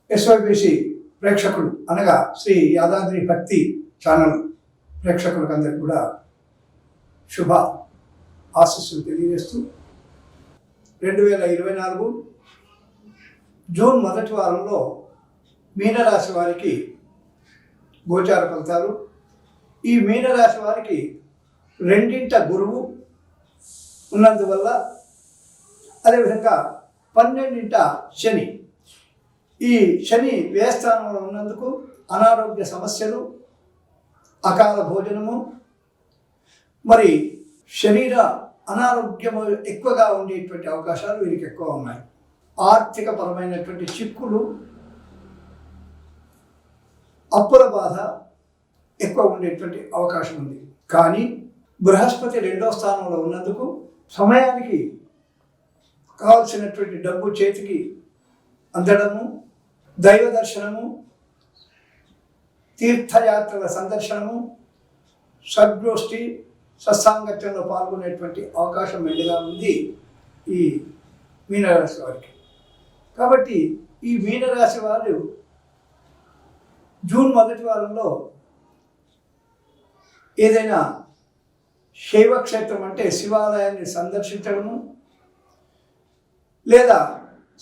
ఎస్వైబిసి ప్రేక్షకులు అనగా శ్రీ యాదాద్రి భక్తి ఛానల్ ప్రేక్షకులకు అందరికీ కూడా శుభ ఆశీస్సులు తెలియజేస్తూ 2024 జూన్ మొదటి వారంలో మీనరాశి వారికి గోచార ఫలితాలు. ఈ మీనరాశి వారికి రెండింట గురువు ఉన్నందువల్ల, అదేవిధంగా 12ంట శని, ఈ శని వ్యయస్థానంలో ఉన్నందుకు అనారోగ్య సమస్యలు, అకాల భోజనము, మరి శరీర అనారోగ్యము ఎక్కువగా ఉండేటువంటి అవకాశాలు వీరికి ఎక్కువ ఉన్నాయి. ఆర్థిక పరమైనటువంటి చిక్కులు, అప్పుల బాధ ఎక్కువ ఉండేటువంటి అవకాశం ఉంది. కానీ బృహస్పతి 2వ స్థానంలో ఉన్నందుకు సమయానికి కావాల్సినటువంటి డబ్బు చేతికి అందడము, దైవ దర్శనము, తీర్థయాత్రల సందర్శనము, సద్గోష్ఠి సత్సాంగత్యంలో పాల్గొనేటువంటి అవకాశం మెండుగా ఉంది ఈ మీనరాశి వారికి. కాబట్టి ఈ మీనరాశి వారు జూన్ మొదటి వారంలో ఏదైనా శైవక్షేత్రం అంటే శివాలయాన్ని సందర్శించడము, లేదా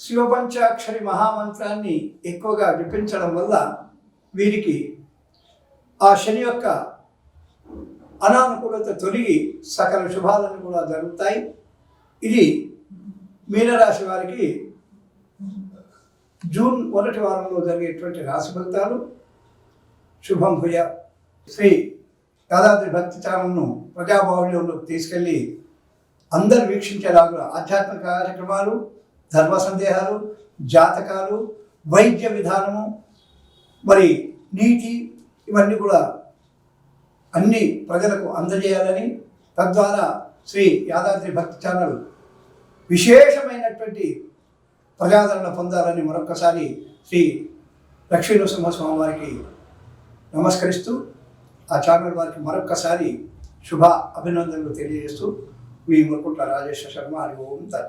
శివపంచాక్షరి మహామంత్రాన్ని ఎక్కువగా జపించడం వల్ల వీరికి ఆ శని యొక్క అనానుకూలత తొలగి సకల శుభాలను కూడా జరుగుతాయి. ఇది మీనరాశి వారికి జూన్ మొదటి వారంలో జరిగేటువంటి రాశి ఫలితాలు. శుభం భూయ. శ్రీ యాదాద్రి భక్తి ఛానల్ను ప్రజాబాహుళ్యంలోకి తీసుకెళ్ళి అందరు వీక్షించేలాగా ఆధ్యాత్మిక కార్యక్రమాలు, ధర్మ సందేహాలు, జాతకాలు, వైద్య విధానము, మరి నీతి, ఇవన్నీ కూడా అన్ని ప్రజలకు అందజేయాలని, తద్వారా శ్రీ యాదాద్రి భక్తి ఛానల్ విశేషమైనటువంటి ప్రజాదరణ పొందాలని మరొక్కసారి శ్రీ లక్ష్మీనరసింహస్వామి వారికి నమస్కరిస్తూ, ఆ ఛానల్ వారికి మరొక్కసారి శుభ అభినందనలు తెలియజేస్తూ, మీ మురకుంట్ల రాజేశ్వర శర్మ. హరి ఓం తత్సత్.